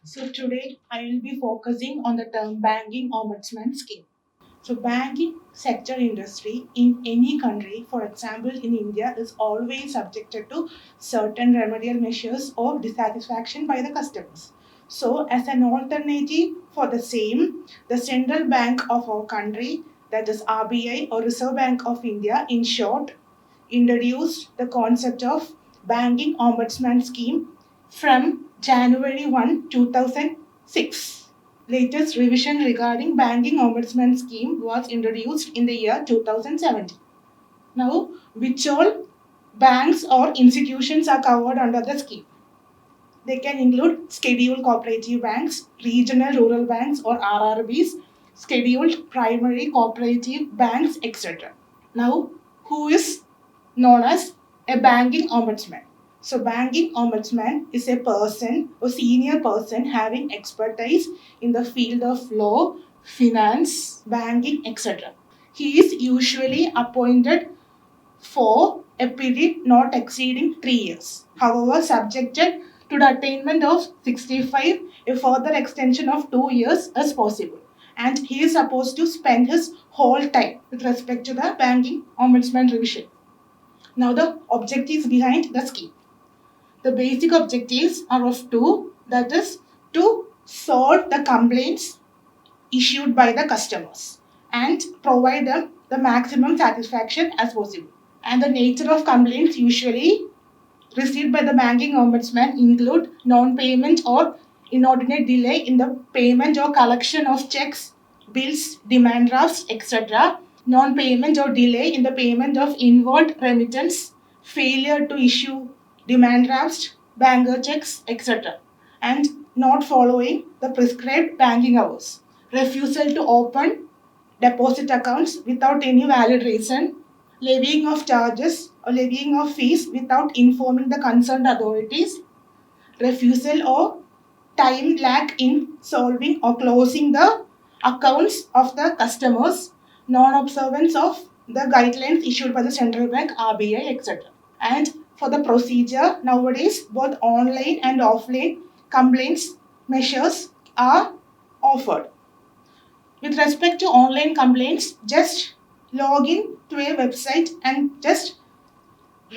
So today I will be focusing on the term banking ombudsman scheme. So banking sector industry in any country, for example in India, is always subjected to certain remedial measures or dissatisfaction by the customers. So as an alternative for the same, the central bank of our country, that is RBI or Reserve Bank of India in short, introduced the concept of banking ombudsman scheme from January 1, 2006. Latest revision regarding banking ombudsman scheme was introduced in the year 2017. Now, which all banks or institutions are covered under the scheme? They can include scheduled cooperative banks, regional rural banks or RRBs, scheduled primary cooperative banks, etc. Now, who is known as a banking ombudsman? So, banking ombudsman is a person or senior person having expertise in the field of law, finance, banking, etc. He is usually appointed for a period not exceeding 3 years. However, subjected to the attainment of 65, a further extension of 2 years is possible. And he is supposed to spend his whole time with respect to the banking ombudsman revision. Now, the objectives behind the scheme. The basic objectives are of two, that is, to solve the complaints issued by the customers and provide them the maximum satisfaction as possible. And the nature of complaints usually received by the banking ombudsman include non-payment or inordinate delay in the payment or collection of checks, bills, demand drafts, etc., non-payment or delay in the payment of inward remittance, failure to issue demand drafts, banker checks, etc., and not following the prescribed banking hours, refusal to open deposit accounts without any valid reason, levying of charges or levying of fees without informing the concerned authorities, refusal or time lag in solving or closing the accounts of the customers, non-observance of the guidelines issued by the central bank, RBI, etc. And for the procedure, nowadays both online and offline complaints measures are offered. With respect to online complaints, just log in to a website and just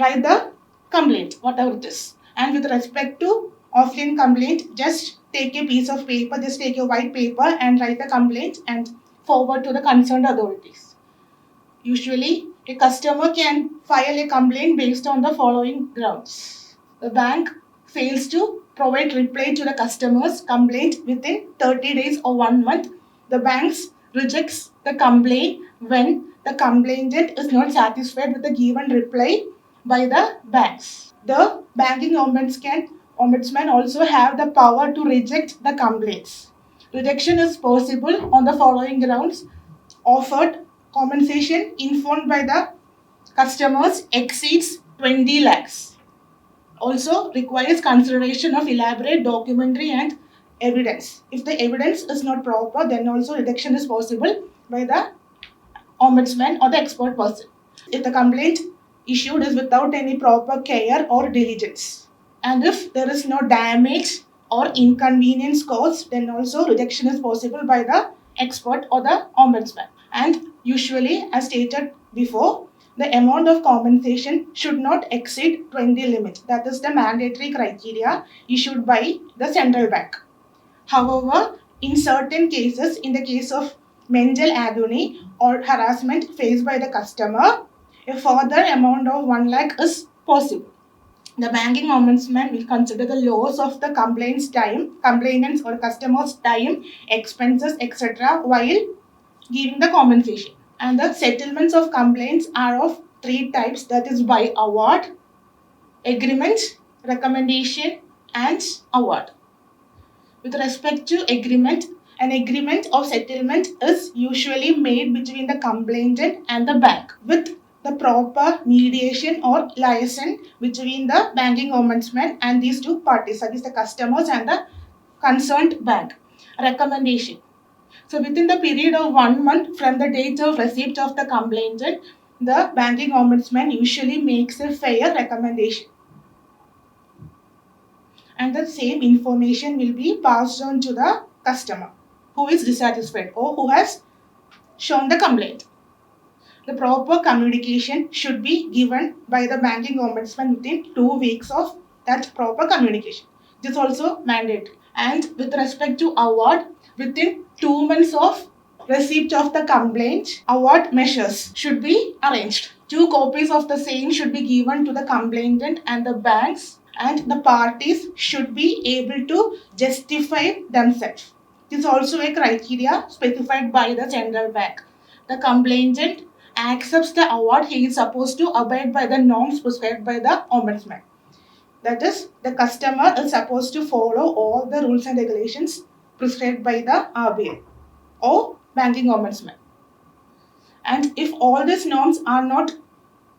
write the complaint, whatever it is. And with respect to offline complaint, just take a piece of paper, just take a white paper and write the complaint and forward to the concerned authorities. Usually, a customer can file a complaint based on the following grounds. The bank fails to provide reply to the customer's complaint within 30 days or 1 month. The bank rejects the complaint when the complainant is not satisfied with the given reply by the banks. The banking ombudsman also have the power to reject the complaints. Rejection is possible on the following grounds: offered compensation informed by the customers exceeds 20 lakhs. Also requires consideration of elaborate documentary and evidence. If the evidence is not proper, then also rejection is possible by the ombudsman or the expert person. If the complaint issued is without any proper care or diligence, and if there is no damage or inconvenience caused, then also rejection is possible by the expert or the ombudsman. And usually, as stated before, the amount of compensation should not exceed 20 limit. That is the mandatory criteria issued by the central bank. However, in certain cases, in the case of mental agony or harassment faced by the customer, a further amount of 1 lakh is possible. The banking ombudsman will consider the loss of the complainants or customers' time, expenses, etc. while giving the compensation. And the settlements of complaints are of three types, that is by award, agreement, recommendation, and award. With respect to agreement, an agreement of settlement is usually made between the complainant and the bank with the proper mediation or liaison between the banking ombudsman and these two parties, that is the customers and the concerned bank. Recommendation. So within the period of 1 month from the date of receipt of the complainant, the banking ombudsman usually makes a fair recommendation. and the same information will be passed on to the customer who is dissatisfied or who has shown the complaint. The proper communication should be given by the banking ombudsman within 2 weeks of that proper communication. This is also mandatory. And with respect to award, within 2 months of receipt of the complaint, award measures should be arranged. 2 copies of the same should be given to the complainant and the banks, and the parties should be able to justify themselves. This is also a criteria specified by the central bank. The complainant accepts the award, he is supposed to abide by the norms prescribed by the ombudsman. That is, the customer is supposed to follow all the rules and regulations prescribed by the RBI or banking ombudsman. And if all these norms are not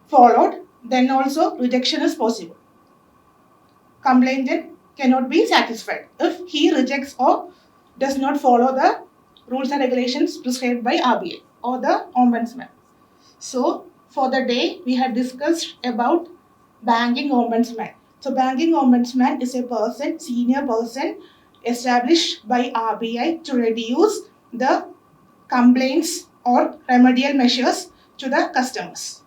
followed, then also rejection is possible. Complainant cannot be satisfied if he rejects or does not follow the rules and regulations prescribed by RBI or the ombudsman. So, for the day, we have discussed about banking ombudsman. So, banking ombudsman is a person, senior person, established by RBI to reduce the complaints or remedial measures to the customers.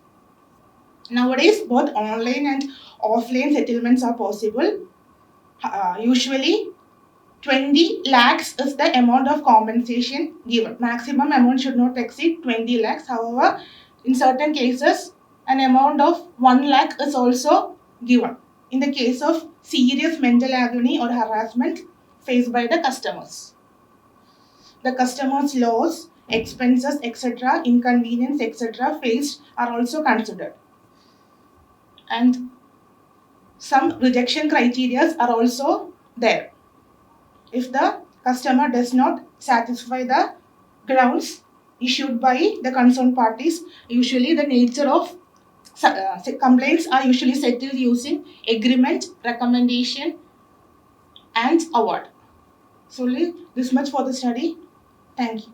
Nowadays, both online and offline settlements are possible. Usually, 20 lakhs is the amount of compensation given. Maximum amount should not exceed 20 lakhs. However, in certain cases, an amount of 1 lakh is also given in the case of serious mental agony or harassment faced by the customers. The customer's loss, expenses, etc., inconvenience, etc., faced are also considered. And some rejection criteria are also there. If the customer does not satisfy the grounds issued by the concerned parties, usually the nature of complaints are usually settled using agreement, recommendation, and award. So, this much for the study. Thank you.